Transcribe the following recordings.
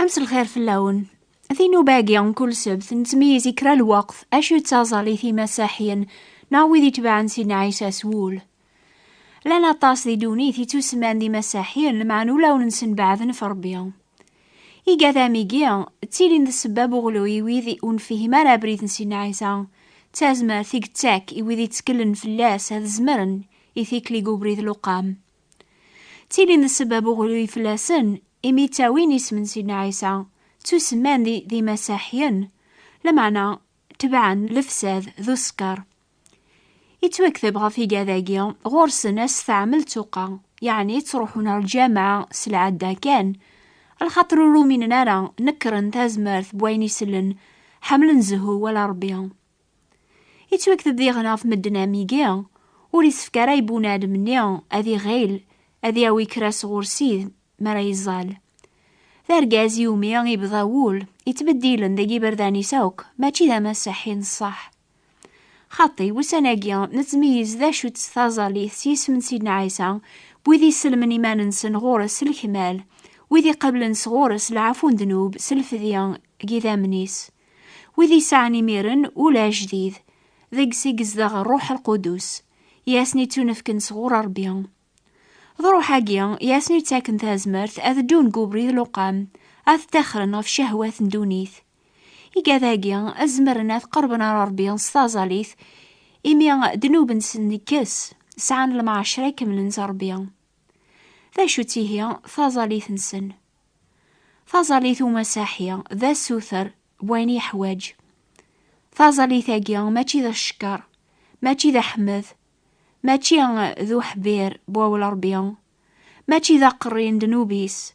أمس الخير في اللون ذينو باقي كل سبت نتميز يكرا الوقت أشو تازالي في مساحيا ناوي ذي تبعن سينا عيسى سوول لنا طاس ذي دونيثي تسمان ذي مساحيا لمعنو لون نسن بعضن فربيا إيقا ذا ميقيا تيلين ذا السباب غلوي ويذي فيه ما رابريد نسينا عيسى تازمر ثيق تاك ويذي تكلن في اللاس هذا زمرن يثيك لي قبريد لقام تيلين ذا السباب غلوي في اللاسن إمي تاوين اسم سيدنا عيسى تسمان ذي مساحيا لمعنى تبعا لفساد ذو سكر يتوكثب غفي قاذاقيا غورس ناس تعمل توقع يعني تروحون الجامعة سلعة كان الخطر رومين نارا نكرن تازمرث بوين يسلن حمل زهو ولا ربيا يتوكثب ذي غناف مدنا ميقيا وريس فكاري بوناد منيا أذي غيل أذي أوي كراس غورسيد مرا يزال ذارقاز يومي يبضا وول يتبديلن ذاقي برداني ساوك ماشي ذا مساحين الصح خطي وسناقيا نتميز ذا شو تستازالي سيس من سيدنا عيسى وذي سلمن إيمان نسن غورس الكمال وذي قبل نسغورس العفو ذنوب سلفذيان قيذا منيس وذي سعني ميرن ولا جديد ذيك سيقز ذا الروح القدس ياسني تونفكن صغور ربيان ضروح أجيا ياسني تاكن تازمرت أذ دون قبري لقام أذ تخرن في شهوة دونيث إيقا ذاقيا أزمرنا أذ قربنا ربيان ستازاليث إميا دنوب نسنكس سعان المعاشرة كملن زربيان ذا شو تيهيا ثازاليث نسن ثازاليث ومساحيا ذا سوثر بوين يحواج ثازاليث أجيا ماشي ذا الشكر ماشي ذا حمذ ماشي ذو حبير بواول ربيان ماشي ذا قرين دنوبيس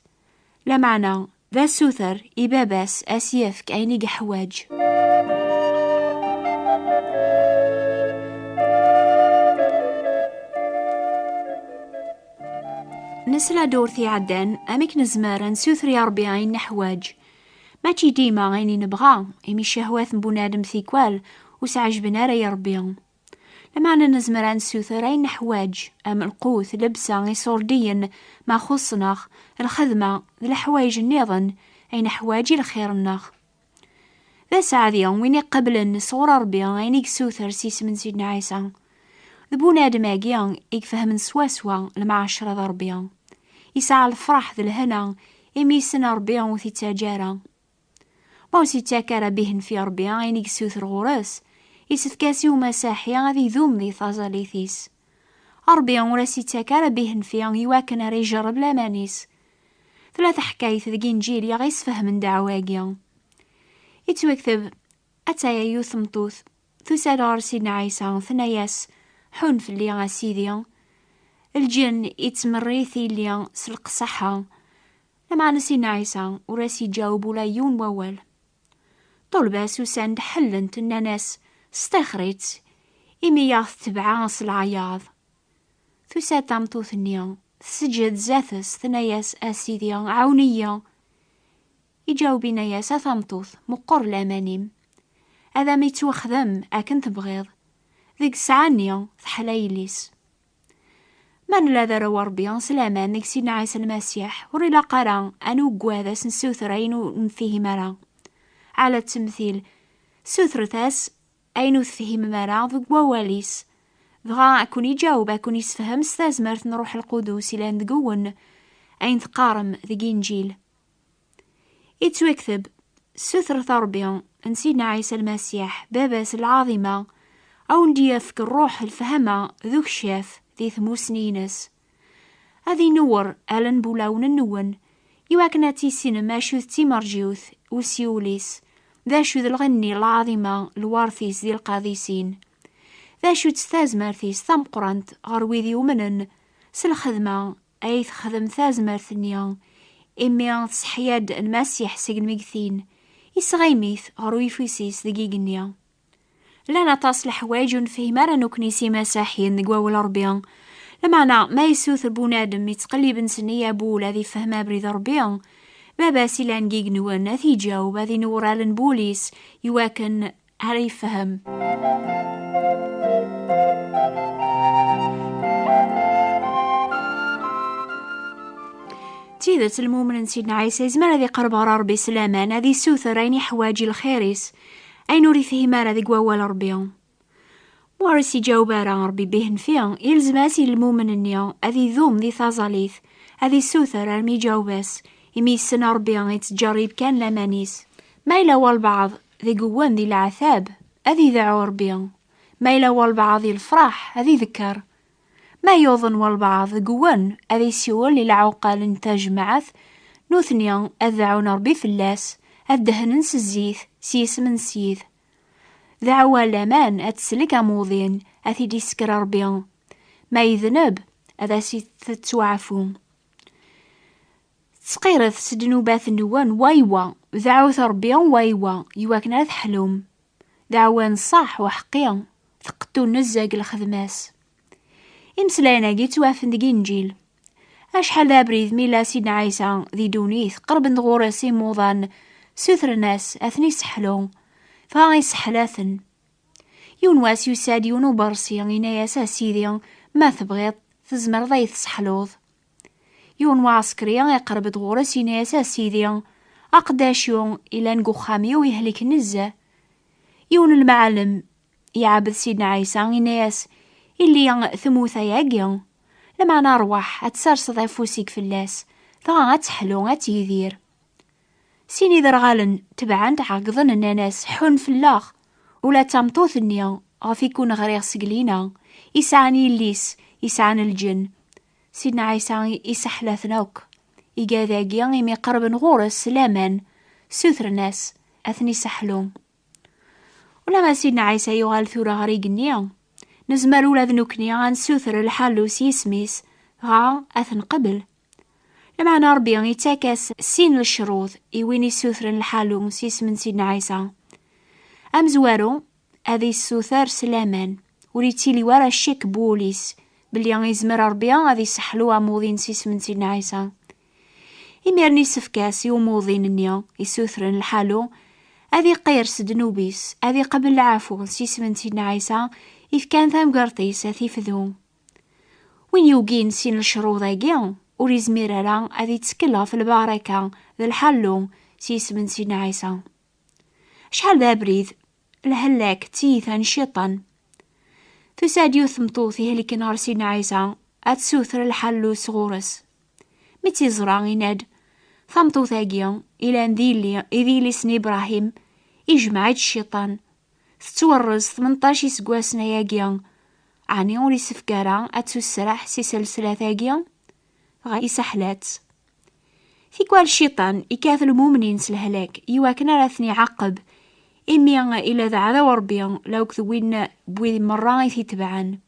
لا معنى ذا سوثر إباباس أسيف كأيني حواج نسلا دورثي عدن أميك نزمارن سوثري ربيعين نحواج ماشي ديما غيني نبغى إمي شهوات بنادم ثيكوال وسعجبنا ري ربيان لمعنى نزمران سوثرين نحواج أم القوث لبسا يصوردين ما خصناخ الخدمة الحوايج النظن أين حواجي الخير الناخ ذا سعديا ويني قبل صور ربيا عينيك سوثر سيس من سيدنا عيسى ذبونا دماغيا يكفهم سواسوا المعاشرة ذا ربيا يسعى الفرح ذا الهنا إمي سنة ربيا وثي تاجارة موسي تاكارا بهن في ربيا عينيك سوثر غورس يسفكاسي ومساحيا غادي ذوم ذي ثازاليثيس ربيا وراسي تاكارا بهن فيا يواكن ريجرب لامانيس ثلاث حكايث ذي إنجيل يغيس فهم دعواقيا يتوكتب أتايا يوث مطوث ثسال غرسينا عيسى ثناياس حون في اللي غاسيديا الجن يتمريثي اللي سلق صحة لما نسينا عيسى وراسي جاوبوا لا يون ووال طلبا سوسان حلنت الناس استخريت إمي ياث تبعاص العياض ثسات مطوث النيا سجد زاثس ثناياس أسيديا عونية يجاوبينا يا ساثمطوث مقر الأمانيم هذا ميتوخذم أكن تبغيض ذيك سعانيا ثحلايليس من لا ذا رو ربيان سلامان ذيك سيدنا عيسى المسيح وريلا قرا أنو قواذا سنسوثرين ونفيه مرا على التمثيل سوثرتاس أينو تفهم مرا ذو قواليس بغا أكون يجاوب أكون يسفهم ستازمرت نروح القدوس إلى ندقون أين تقارم ذي إنجيل يتوكتب سثرة ربيا نسينا عيسى المسيح باباس العظيمة أو نديافك الروح الفهمة ذوك شاف ذي 8 سنينس هذي نور ألن بولاون النون يواكنا تيسين ما شوذ تيمرجيوث وسيوليس ذا شوذ الغني العظيمة الوارثيس ذي القاديسين ذا شو تستازمرثيس ثمقرنت غرويذي ومنن سالخدمة أي تخدم ثازمرثنيا إمي تصحياد المسيح سجن مقثين يسغيميث غروي فيسيس دقيقنيا لنا تصل حوايج فيه مرة نكنيسي مساحيين نقوى الأربيان لمعنى ما يسوث البنادم يتقلب نسنية بولا ذي فهما بريد أربيان بابا سيلان جيج نوانا ذي جاوب ذي نورالن بوليس يواكن هري فهم تيدت المؤمن سيدنا عيسى زمان هذي قرب غرا ربي سلامان هذي سوثر عيني حواجي الخيريس أي نوري فيه مارا ذي قوال ربي مورسي جاوبارا ربي بهن فيها يلزم اسي المؤمن النيا هذي ذوم ذي ثازاليث هذي سوثر المي جاوباس يمي السنة ربي يتجرب كان لمانيس ما إلا والبعض ذي قوان ذي العذاب هذي ذعو ربي ما إلا والبعض ذي الفرح هذي ذكر ما يوظن والبعض قوان هذي سيول للعوقال انتاج معث نوثنيا أذعون ربي فلاس الدهن الزيث سيس من سيث ذعوا لامان أتسلك موضين أثي دي سكر ربي ما يذنب أذا تتوعفو تسقيرث سدنوبات النوان وايوا ذعوث ربي وايوا يواكنا حلوم دعوان صح وحقيا ثقتو نزاق الخدماس إمسلانا جيت وافن دقي نجيل أشحال ذا بريد ميلا سيدنا عيسى ذي دونيث قرب نغورسي موضان سوثر ناس أثني سحلو فغاي سحلاثن يونواس يساد يونو برسي إناياسا سيدي ما تبغيض تزمر ضي تسحلوض يونوا عسكريا يقرب دغورس إناياسا سيدي أقداش يون إلا نقو خامي ويهلك نزه يون المعلم يعبد سيدنا عيسى إناياس إلي ثموثا ياقيا لما نروح أتسرسض عفوسيك في اللاس فغا تحلو أتيذير سيني درغالن تبعان تعقضن الناس حون في اللاخ ولا تمطوث النيا غافي يكون غريغ سقلينا يسعني الليس يسعن الجن سيدنا عيسى يسحلثناك إيقاذاقيا يمي قرب نغورس سلامان سوثر ناس أثني سحلو ولما سيدنا عيسى يغال ثورة غريق النيا نزمر ولا ذنوكني غنسوثر الحالو سيسميس غا أثن قبل لما نربي يتاكاس سين للشروط يويني سوثر الحالو سيس من سيدنا عيسى أمزوارو هذي السوثر سلامان وريتيلي ورا الشيك بوليس بلي يزمر ربيا غادي سحلوها موضين سيس من سيدنا عيسى يميرني سفكاس يوموضين النيا يسوثرن الحالو هذي قيرس دنوبيس هذي قبل العفو سيس من سيدنا عيسى إذ كان ثام قرطيس هذي فذو وين يوقين سين الشروط ذاقيا وريزمير راه هذي تسكلها في البركة ذا الحلو سيس من سيدنا عيسى شحال ذا بريد الهلاك تيثا شيطان تساديو ثمطوثي اللي كنهار سيدنا عيسى أتسوثر الحلو صغورس متي زرا يناد ثمطو ثاقيا إلى ذيلي سن إبراهيم يجمع الشيطان تتورز 18 سقواسنا ياقيا عني ولي سفكارا أتسو السراح سي سلسلة ثاقيا غاي سحلات ثيكوال الشيطان يكاث المؤمنين سلهلاك يواكنا راثني عقب إمي إلى ذا عذا وربيا لو كذوين بويد مرة في تبعان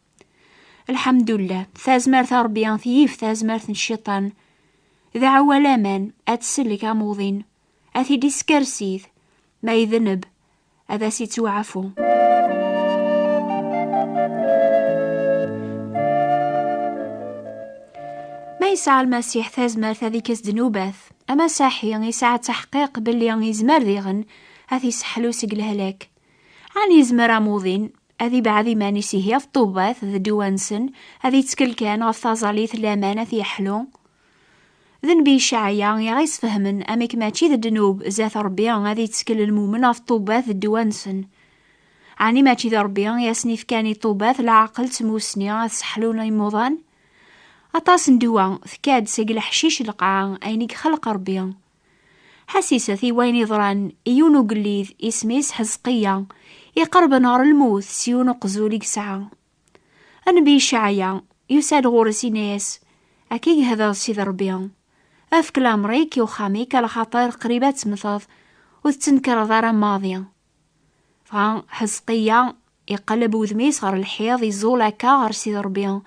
الحمد لله ثازمار ثربيا ثيف ثازمار الشيطان ذا عوالامان أتسلك عموضين أثي ديسكرسيث ما يذنب هذا سيتوعفو ما يسعى المسيح ثازمار ثذيك الذنوبات أما ساحي يسعى تحقيق باللي يزمر ذيغن هذي سحلو سقل هلاك عن يزمر موضين هذي بعد ما نسيه في طوبات ذي دوانسن هذي تسكل كان غفازاليث الأمانة في حلو ذنبي شعيا يغيس فهمن أميك ماشي ذا الدنوب ذات ربيا هذي تسكل المؤمن في طوبات ذي دوانسن عني ماشي ذا ربيا ياسنيف كاني طوبات العقل تموسني سحلونا يموضان أطاس ندوا ثكاد سقل حشيش القاع أينيك خلق ربيا حسيسة في وين يضران يونو قليذ اسميس حزقية يقرب نار الموت سيونو قزوليك ساعة النبي شعيا يساد غورسي ناس أكيد هذا سيد ربيا أفك الأمريك وخاميك على خاطر قريبات مثض وتنكر ضارة ماضية فحزقية يقلب وذميس غير الحياض يزولاكا غير سيد ربيا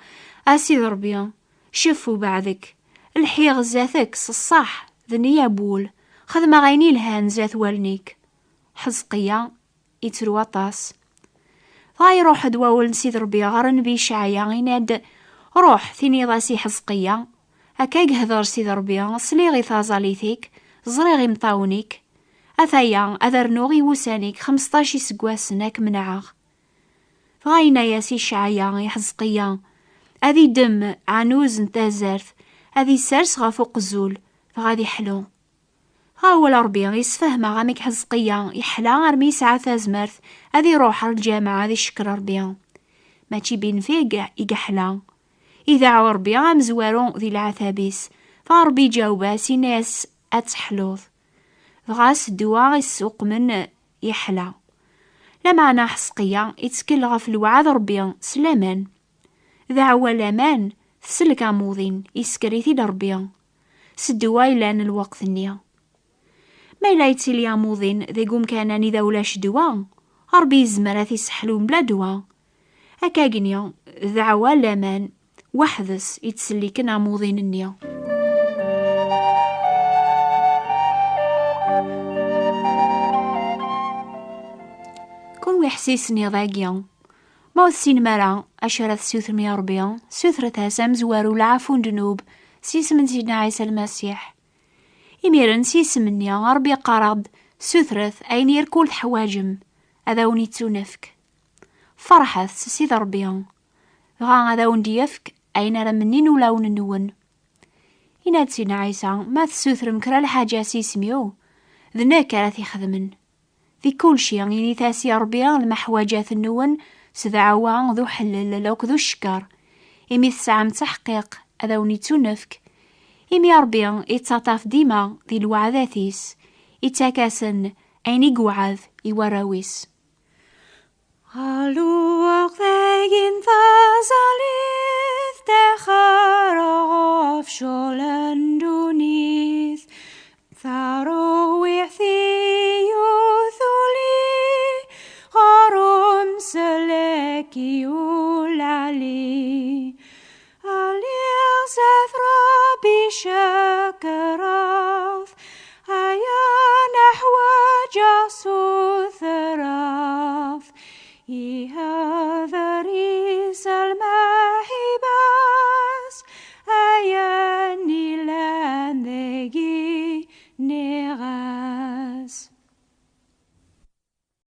أسيد ربيا شفو بعدك الحيغ زاثك الصح ذنيا بول خذ غيني الهان زاث والنيك حزقية يتروا طاس غاي روح دواول نسيد ربي غار نبي شعيا غيناد روح ثيني راسي حزقية هكاك هذار سيد ربي صليغي ثازاليثيك زريغي مطاونيك أثايا أذرنوغي وسانيك 15 سقواسناك منعاغ غاينا ياسي شعيا حزقية أذي دم عنوز نتازرث أذي سارس غفوق الزول فغادي حلو. ها هو ربي يسفهم غاميك حزقية يحلى غير يسعى تازمرت هذي يروح للجامعة هذي شكر ربي ماشي بين فيه يقحلا. إذا عو ربي مزوارو ذي العثابيس فربي جاوبها سي ناس أتحلوظ غاس دوا السوق من يحلى. لما أنا حسقية يتكل غف الوعد ربي سلامان ذا لامان تسلك عموضين يسكريتي لربي سدوا إلان الوقت النية ما إلا يتسيلي عموضين ذي قوم كاناني ذا ولاش دوا ربي زمرات يسحلون بلا دوا هكا قنيا ذا لامان وحدس يتسلي كنا عموضين النية. كون ويحسيسني ضاقيا ما السين مرا أشرت سوثر ميا ربيا سوثرتها سامزوارو العفو دنوب سيس من سيدنا عيسى المسيح يميرن سيس مني ربي قرض سوثرث أين يركول حواجم هذا ونيتو نفك فرحت سيد ربيا غا هذا ونديفك أين رمنين ولاون النون يناد سيدنا عيسى ما تسوثر مكرا الحاجة سيسميو ذناك راثي خدمن في كل شيء يعني تاسي ربيا المحواجات النون سدعوا ذو حلل لوك ذو الشكر إمي تسعى تحقيق هذا ونيتو نفك إمي ربيا يتطاف ديما ذي الوعذاتيس يتاكاسن أين قوعذ يوراويس قالوا وقتين فازاليث تخرف شولن دونيث ثارو ويثيو ثولي غارم سلكي ولعلي أليغ زثرا بشكراث هيا نحو جاسو ثراث هذا ريس المحباس هيا نيلان ذي